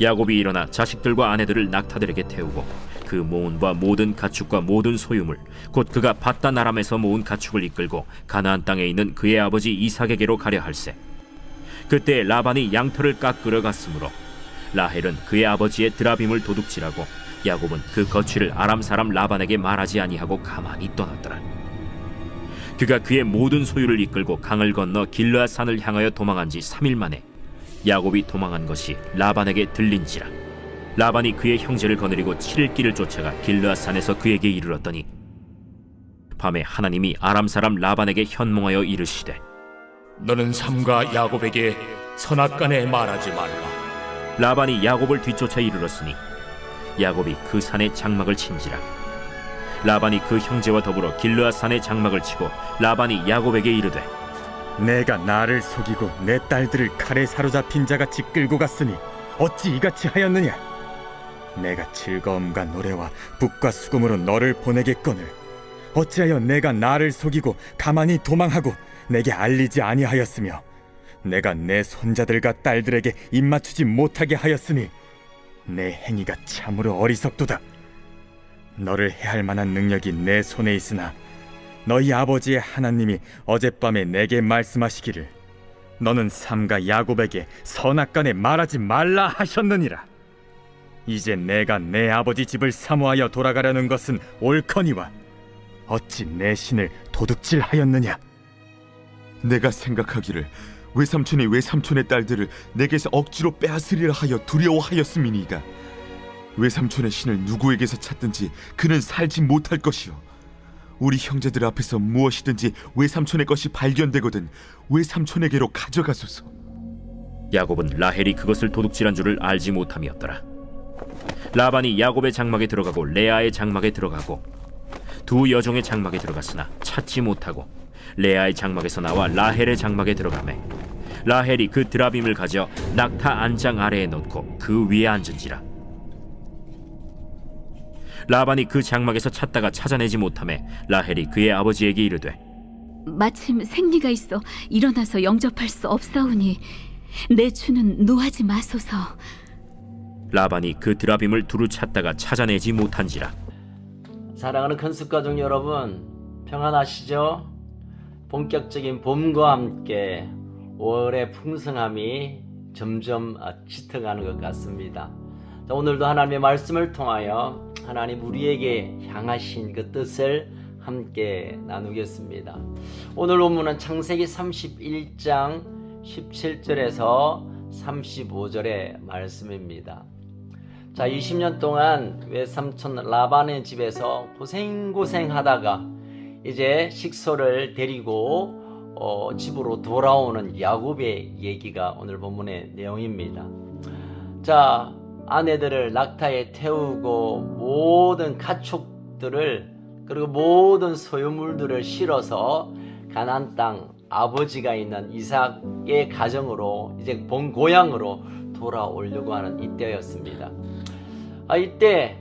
야곱이 일어나 자식들과 아내들을 낙타들에게 태우고 그 모은 바 모든 가축과 모든 소유물 곧 그가 밧단 아람에서 모은 가축을 이끌고 가나안 땅에 있는 그의 아버지 이삭에게로 가려 할세. 그때 라반이 양털을 깎으러 갔으므로 라헬은 그의 아버지의 드라빔을 도둑질하고 야곱은 그 거취를 아람 사람 라반에게 말하지 아니하고 가만히 떠났더라. 그가 그의 모든 소유를 이끌고 강을 건너 길르앗 산을 향하여 도망한 지 3일 만에 야곱이 도망한 것이 라반에게 들린지라. 라반이 그의 형제를 거느리고 7일 길을 쫓아가 길르앗 산에서 그에게 이르렀더니 밤에 하나님이 아람 사람 라반에게 현몽하여 이르시되 너는 삼가 야곱에게 선악간에 말하지 말라. 라반이 야곱을 뒤쫓아 이르렀으니 야곱이 그 산에 장막을 친지라. 라반이 그 형제와 더불어 길르앗 산에 장막을 치고 라반이 야곱에게 이르되 내가 나를 속이고 내 딸들을 칼에 사로잡힌 자같이 끌고 갔으니 어찌 이같이 하였느냐? 내가 즐거움과 노래와 북과 수금으로 너를 보내겠거늘 어찌하여 내가 나를 속이고 가만히 도망하고 내게 알리지 아니하였으며 내가 내 손자들과 딸들에게 입맞추지 못하게 하였으니 내 행위가 참으로 어리석도다. 너를 해할 만한 능력이 내 손에 있으나 너희 아버지의 하나님이 어젯밤에 내게 말씀하시기를 너는 삼가 야곱에게 선악간에 말하지 말라 하셨느니라. 이제 내가 내 아버지 집을 사모하여 돌아가려는 것은 옳거니와 어찌 내 신을 도둑질하였느냐? 내가 생각하기를 외삼촌이 외삼촌의 딸들을 내게서 억지로 빼앗으리라 하여 두려워하였음이니이다. 외삼촌의 신을 누구에게서 찾든지 그는 살지 못할 것이요 우리 형제들 앞에서 무엇이든지 외삼촌의 것이 발견되거든 외삼촌에게로 가져가소서. 야곱은 라헬이 그것을 도둑질한 줄을 알지 못함이었더라. 라반이 야곱의 장막에 들어가고 레아의 장막에 들어가고 두 여종의 장막에 들어갔으나 찾지 못하고 레아의 장막에서 나와 라헬의 장막에 들어가매 라헬이 그 드라빔을 가져 낙타 안장 아래에 놓고 그 위에 앉은지라. 라반이 그 장막에서 찾다가 찾아내지 못하매 라헬이 그의 아버지에게 이르되 마침 생리가 있어 일어나서 영접할 수 없사오니 내 주는 노하지 마소서. 라반이 그 드라빔을 두루 찾다가 찾아내지 못한지라. 사랑하는 큰숙가족 여러분, 평안하시죠? 본격적인 봄과 함께 5월의 풍성함이 점점 짙어가는 것 같습니다. 자, 오늘도 하나님의 말씀을 통하여 하나님 우리에게 향하신 그 뜻을 함께 나누겠습니다. 오늘 본문은 창세기 31장 17절에서 35절의 말씀입니다. 자, 20년 동안 외삼촌 라반의 집에서 고생하다가 이제 식소를 데리고 집으로 돌아오는 야곱의 얘기가 오늘 본문의 내용입니다. 자, 아내들을 낙타에 태우고 모든 가축들을 그리고 모든 소유물들을 실어서 가나안 땅 아버지가 있는 이삭의 가정으로 이제 본 고향으로 돌아오려고 하는 이때였습니다. 이때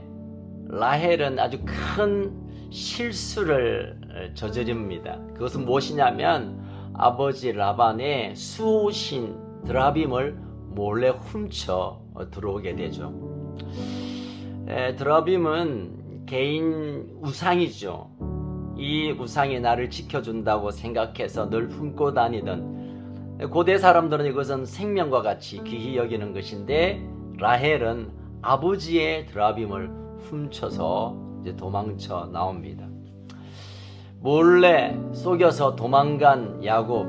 라헬은 아주 큰 실수를 저지릅니다. 그것은 무엇이냐면 아버지 라반의 수호신 드라빔을 몰래 훔쳐 들어오게 되죠. 드라빔은 개인 우상이죠. 이 우상이 나를 지켜준다고 생각해서 늘 품고 다니던 고대 사람들은 이것은 생명과 같이 귀히 여기는 것인데 라헬은 아버지의 드라빔을 훔쳐서 이제 도망쳐 나옵니다. 몰래 속여서 도망간 야곱,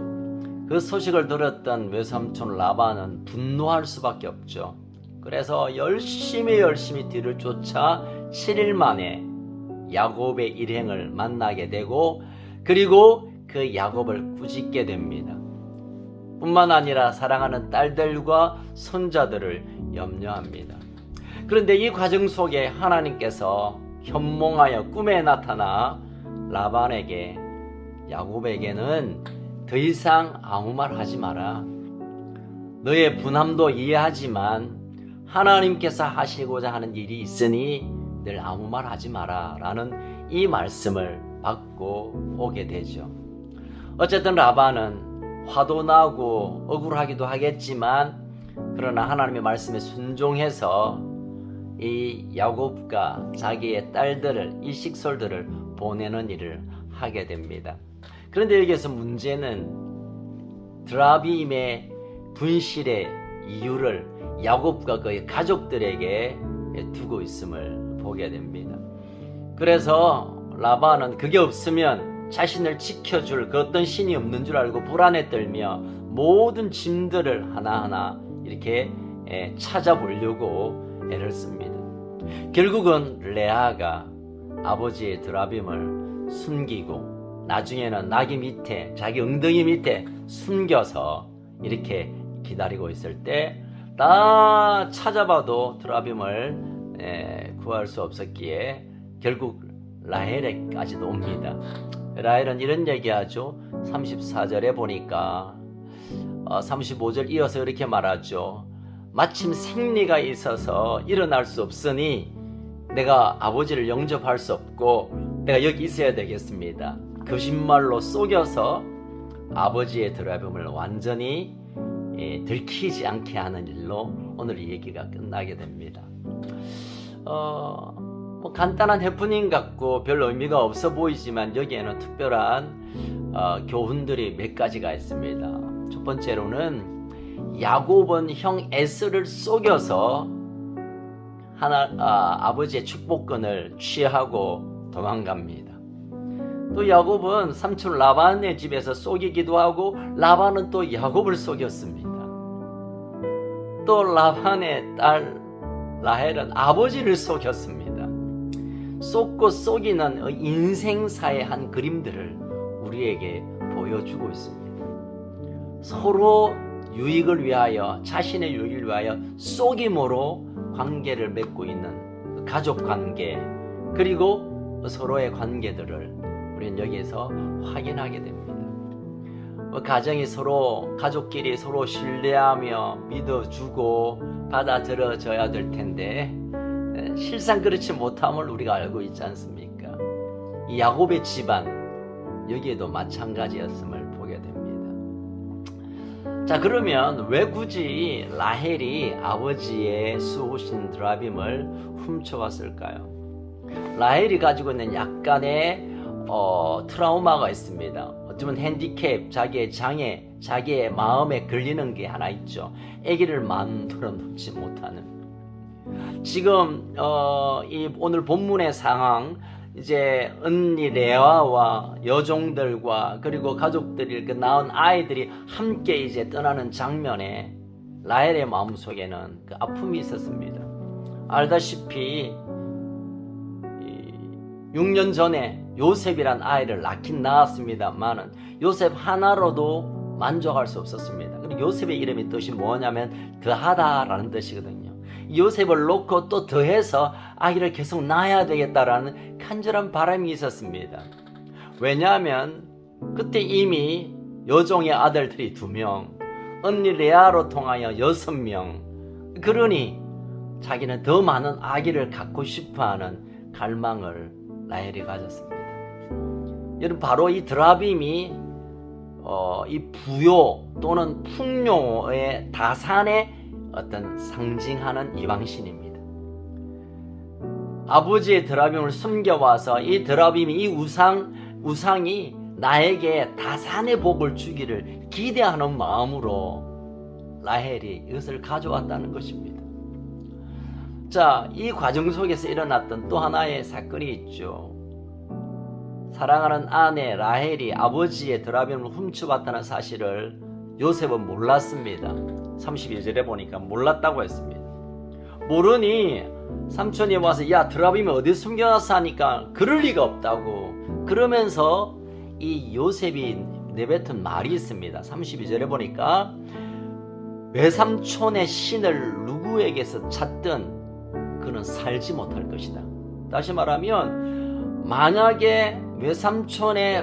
그 소식을 들었던 외삼촌 라반은 분노할 수밖에 없죠. 그래서 열심히 뒤를 쫓아 7일 만에 야곱의 일행을 만나게 되고 그리고 그 야곱을 꾸짖게 됩니다. 뿐만 아니라 사랑하는 딸들과 손자들을 염려합니다. 그런데 이 과정 속에 하나님께서 현몽하여 꿈에 나타나 라반에게 야곱에게는 더 이상 아무 말 하지 마라. 너의 분함도 이해하지만 하나님께서 하시고자 하는 일이 있으니 늘 아무 말 하지 마라 라는 이 말씀을 받고 오게 되죠. 어쨌든 라반은 화도 나고 억울하기도 하겠지만 그러나 하나님의 말씀에 순종해서 이 야곱과 자기의 딸들을, 이 식솔들을 보내는 일을 하게 됩니다. 그런데 여기에서 문제는 드라빔의 분실의 이유를 야곱과 그의 가족들에게 두고 있음을 보게 됩니다. 그래서 라반은 그게 없으면 자신을 지켜줄 그 어떤 신이 없는 줄 알고 불안에 떨며 모든 짐들을 하나하나 이렇게 찾아보려고 애를 씁니다. 결국은 레아가 아버지의 드라빔을 숨기고 나중에는 나귀 밑에, 자기 엉덩이 밑에 숨겨서 이렇게 기다리고 있을 때 다 찾아봐도 드라빔을 구할 수 없었기에 결국 라헬에까지도 옵니다. 라헬은 이런 얘기하죠. 34절에 보니까 35절 이어서 이렇게 말하죠. 마침 생리가 있어서 일어날 수 없으니 내가 아버지를 영접할 수 없고 내가 여기 있어야 되겠습니다. 거짓말로 속여서 아버지의 드라빔을 완전히 들키지 않게 하는 일로 오늘 이 얘기가 끝나게 됩니다. 뭐 간단한 해프닝 같고 별 의미가 없어 보이지만 여기에는 특별한 교훈들이 몇 가지가 있습니다. 첫 번째로는 야곱은 형 에서를 속여서 아버지의 축복권을 취하고 도망갑니다. 또 야곱은 삼촌 라반의 집에서 속이기도 하고 라반은 또 야곱을 속였습니다. 또 라반의 딸 라헬은 아버지를 속였습니다. 속고 속이는 인생사의 한 그림들을 우리에게 보여주고 있습니다. 서로 유익을 위하여, 자신의 유익을 위하여 속임으로 관계를 맺고 있는 가족 관계, 그리고 서로의 관계들을 우리는 여기에서 확인하게 됩니다. 가정이 서로, 가족끼리 서로 신뢰하며 믿어주고 받아들여져야 될 텐데 실상 그렇지 못함을 우리가 알고 있지 않습니까? 이 야곱의 집안, 여기에도 마찬가지였음을 보게 됩니다. 자, 그러면 왜 굳이 라헬이 아버지의 수호신 드라빔을 훔쳐왔을까요? 라헬이 가지고 있는 약간의 트라우마가 있습니다. 어쩌면 핸디캡, 자기의 장애, 자기의 마음에 걸리는 게 하나 있죠. 아기를 만들어 놓지 못하는. 지금 이 오늘 본문의 상황, 이제 언니 레아와 여종들과 그리고 가족들이 그 낳은 아이들이 함께 이제 떠나는 장면에 라헬의 마음속에는 그 아픔이 있었습니다. 알다시피 6년 전에 요셉이란 아이를 낳았습니다만은 요셉 하나로도 만족할 수 없었습니다. 그리고 요셉의 이름의 뜻이 뭐냐면 더하다라는 뜻이거든요. 요셉을 놓고 또 더해서 아이를 계속 낳아야 되겠다라는 간절한 바람이 있었습니다. 왜냐하면 그때 이미 여종의 아들들이 2명, 언니 레아로 통하여 6명, 그러니 자기는 더 많은 아기를 갖고 싶어하는 갈망을 라헬이 가졌습니다. 여러분, 바로 이 드라빔이 이 부요 또는 풍요의 다산의 어떤 상징하는 이방신입니다. 아버지의 드라빔을 숨겨와서 이 드라빔이, 이 우상이 나에게 다산의 복을 주기를 기대하는 마음으로 라헬이 이것을 가져왔다는 것입니다. 자, 이 과정 속에서 일어났던 또 하나의 사건이 있죠. 사랑하는 아내 라헬이 아버지의 드라빔을 훔쳐봤다는 사실을 요셉은 몰랐습니다. 32절에 보니까 몰랐다고 했습니다. 모르니 삼촌이 와서 야, 드라빔이 어디 숨겨놨어 하니까 그럴 리가 없다고. 그러면서 이 요셉이 내뱉은 말이 있습니다. 32절에 보니까 외삼촌의 신을 누구에게서 찾든 그는 살지 못할 것이다. 다시 말하면 만약에 외삼촌의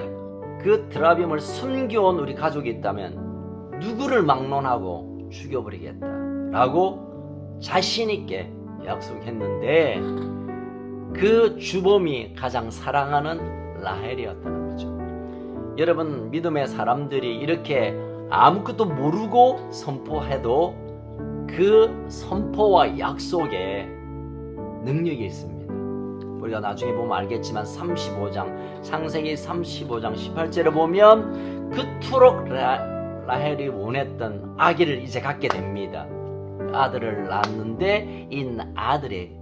그 드라빔을 숨겨온 우리 가족이 있다면 누구를 막론하고 죽여버리겠다라고 자신있게 약속했는데 그 주범이 가장 사랑하는 라헬이었다는 거죠. 여러분, 믿음의 사람들이 이렇게 아무것도 모르고 선포해도 그 선포와 약속에 능력이 있습니다. 우리가 나중에 보면 알겠지만 35장 창세기 35장 18절에 보면 그토록 라헬이 원했던 아기를 이제 갖게 됩니다. 아들을 낳았는데 이 아들의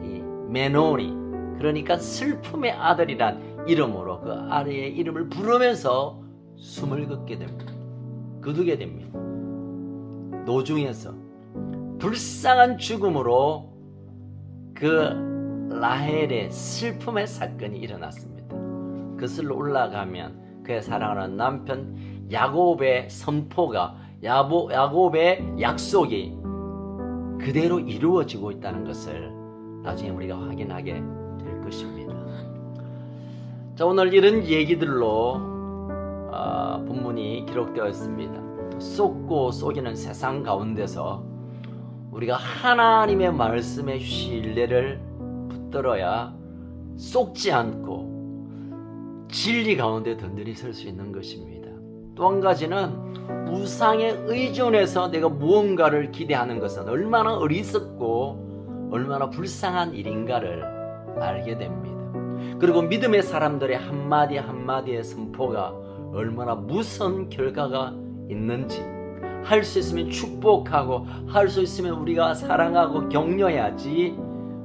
이 메노니, 그러니까 슬픔의 아들이란 이름으로 그 아들의 이름을 부르면서 숨을 걷게 됩니다. 거두게 됩니다. 노중에서 불쌍한 죽음으로 그 라헬의 슬픔의 사건이 일어났습니다. 그슬로 올라가면 그의 사랑하는 남편 야곱의 선포가, 야곱의 약속이 그대로 이루어지고 있다는 것을 나중에 우리가 확인하게 될 것입니다. 자, 오늘 이런 얘기들로 본문이 기록되어 있습니다. 쏟고 쏘기는 세상 가운데서 우리가 하나님의 말씀에 신뢰를 붙들어야 쏟지 않고 진리 가운데 든든히 설 수 있는 것입니다. 또 한 가지는 우상에 의존해서 내가 무언가를 기대하는 것은 얼마나 어리석고 얼마나 불쌍한 일인가를 알게 됩니다. 그리고 믿음의 사람들의 한마디 한마디의 선포가 얼마나 무서운 결과가 있는지, 할 수 있으면 축복하고 할 수 있으면 우리가 사랑하고 격려해야지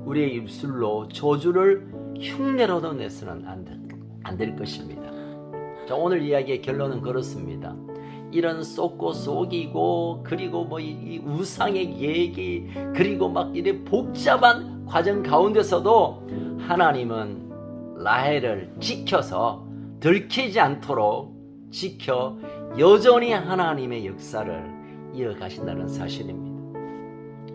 우리의 입술로 저주를 흉내로도 내서는 안 될 것입니다. 자, 오늘 이야기의 결론은 그렇습니다. 이런 쏟고 쏘기고 그리고 뭐 이 우상의 얘기 그리고 막 이런 복잡한 과정 가운데서도 하나님은 라헬을 지켜서 들키지 않도록 지켜 여전히 하나님의 역사를 이어가신다는 사실입니다.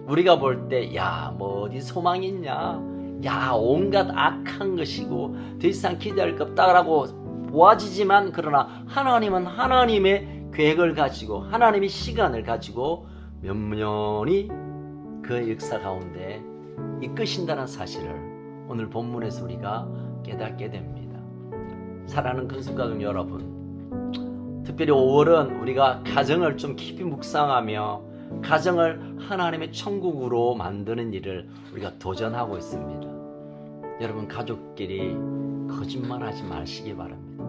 우리가 볼 때 야, 뭐 어디 소망이 있냐, 야, 온갖 악한 것이고 더 이상 기대할 것 없다라고 보아지지만, 그러나 하나님은 하나님의 계획을 가지고 하나님의 시간을 가지고 몇년이 그 역사 가운데 이끄신다는 사실을 오늘 본문에서 우리가 깨닫게 됩니다. 사랑하는 근속가족 여러분, 특별히 5월은 우리가 가정을 좀 깊이 묵상하며 가정을 하나님의 천국으로 만드는 일을 우리가 도전하고 있습니다. 여러분, 가족끼리 거짓말하지 마시기 바랍니다.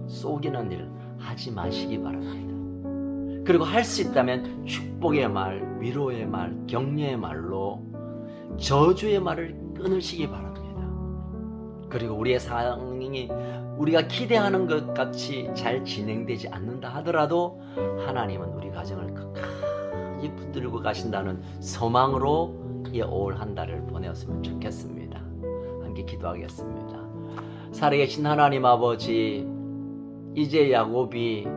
속이는 일 하지 마시기 바랍니다. 그리고 할 수 있다면 축복의 말, 위로의 말, 격려의 말로 저주의 말을 끊으시기 바랍니다. 그리고 우리의 상황이 우리가 기대하는 것 같이 잘 진행되지 않는다 하더라도 하나님은 우리 가정을 끝까지 붙들고 가신다는 소망으로 이 5월 한 달을 보내었으면 좋겠습니다. 함께 기도하겠습니다. 살아계신 하나님 아버지, 이제 야곱이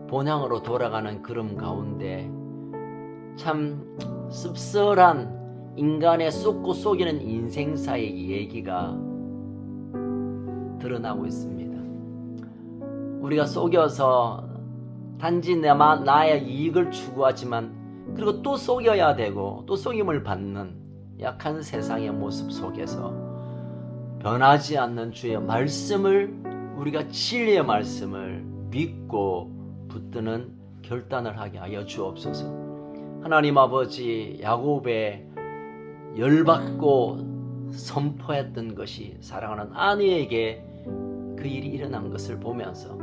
본향으로 돌아가는 걸음 가운데 참 씁쓸한 인간의 쏟고 속이는 인생사의 얘기가 드러나고 있습니다. 우리가 속여서 단지 나의 이익을 추구하지만 그리고 또 속여야 되고 또 속임을 받는 약한 세상의 모습 속에서 변하지 않는 주의 말씀을, 우리가 진리의 말씀을 믿고 붙드는 결단을 하게 하여 주옵소서. 하나님 아버지, 야곱의 열받고 선포했던 것이 사랑하는 아내에게 그 일이 일어난 것을 보면서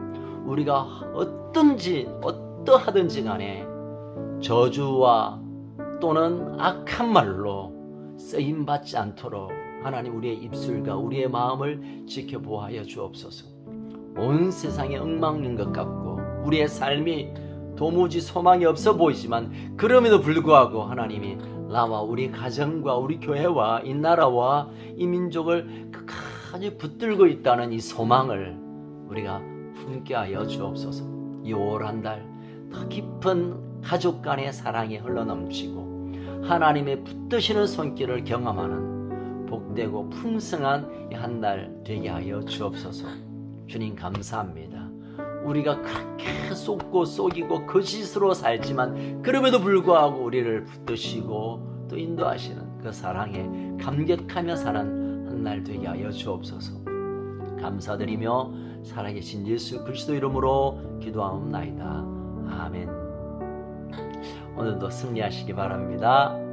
우리가 어떠하든지 간에 저주와 또는 악한 말로 쓰임받지 않도록 하나님 우리의 입술과 우리의 마음을 지켜보아야 주옵소서. 온 세상이 엉망인 것 같고 우리의 삶이 도무지 소망이 없어 보이지만 그럼에도 불구하고 하나님이 나와 우리 가정과 우리 교회와 이 나라와 이 민족을 끝까지 붙들고 있다는 이 소망을 우리가 품게 하여 주옵소서. 이 5월 한 달 더 깊은 가족 간의 사랑이 흘러넘치고 하나님의 붙드시는 손길을 경험하는 복되고 풍성한 이 한 달 되게 하여 주옵소서. 주님 감사합니다. 우리가 그렇게 쏟고 속이고 거짓으로 살지만 그럼에도 불구하고 우리를 붙드시고 또 인도하시는 그 사랑에 감격하며 사는 한 날 되게 하여 주옵소서. 감사드리며 살아계신 예수 그리스도 이름으로 기도하옵나이다. 아멘. 오늘도 승리하시기 바랍니다.